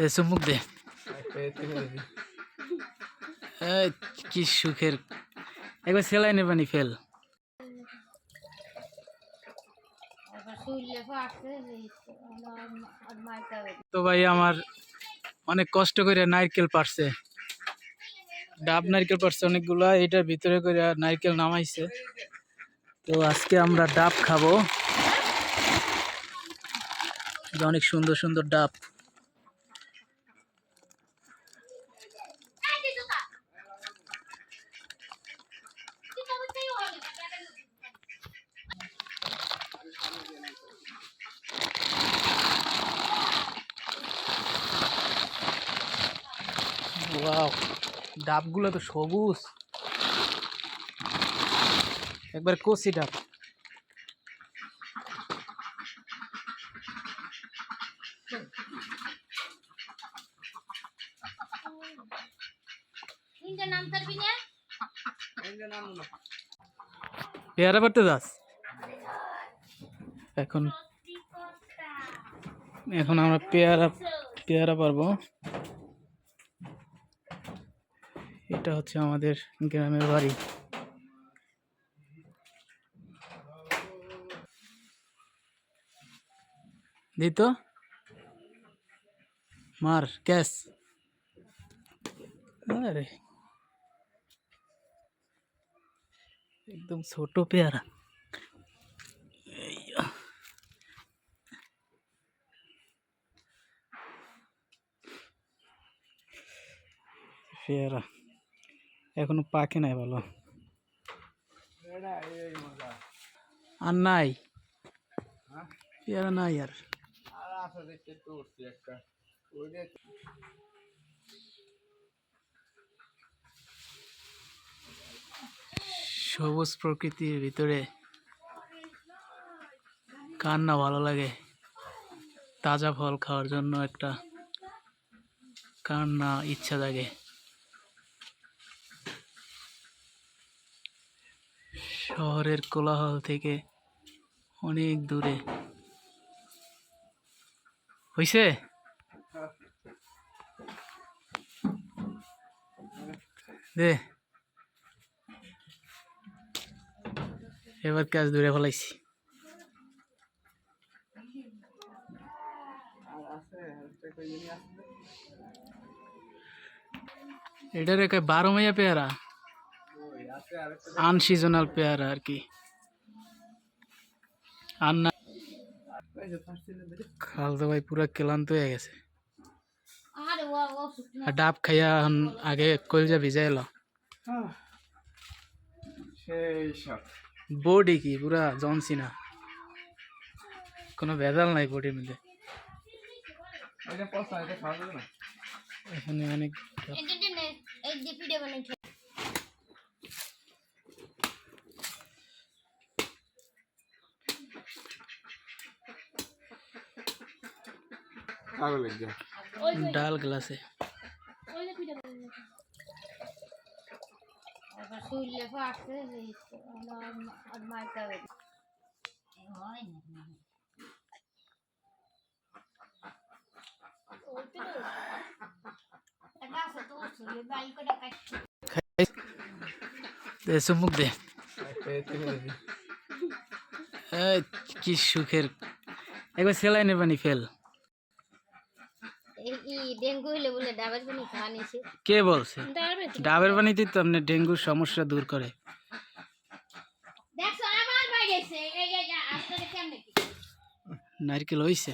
চুমুক দে কি সুখের একবার সেলাইনে পানি ফেল তো ভাই আমার অনেক কষ্ট করে নারকেল পারছে ডাব নারকেল পারছে অনেকগুলা এটার ভিতরে করে নারকেল নামাইছে তো আজকে আমরা ডাব খাবো অনেক সুন্দর সুন্দর ডাব ওয়াও ডাবগুলো তো সবুজ একবার কচি ডাব পেয়ারা পারতে যাস এখন এখন আমরা পেয়ারা পারবো এটা হচ্ছে আমাদের গ্রামের বাড়ি দিত মার ক্যাশ আরে একদম ছোট পেয়ারা পেয়ারা এখনো পাকে নাই ভালো আর নাই পেয়ারা নাই আর সবুজ প্রকৃতির ভিতরে কার না ভালো লাগে তাজা ফল খাওয়ার জন্য একটা কার না ইচ্ছা জাগে শহরের কোলাহল থেকে অনেক দূরে হইছে দে এবার কাজ দূরে ফেলাইছি এটার একটা 12 মাইয়া পেয়ারা আনসিজনাল পেয়ারা আর কি আর না খালতো ভাই পুরা ক্লান্ত হয়ে গেছে আর ডাব খাইয়া আগে কলজা ভিজাই এলো বডি কি পুরা জনসিনা কোনো ভেজাল নাই বডির মধ্যে এখানে অনেক ডাল গ্লাসে চুমুক দে কি সুখের একবার সেলাইনে পানি ফেল কে বলছে ডাবের পানিতে তো আপনি ডেঙ্গুর সমস্যা দূর করে নারকেল হইছে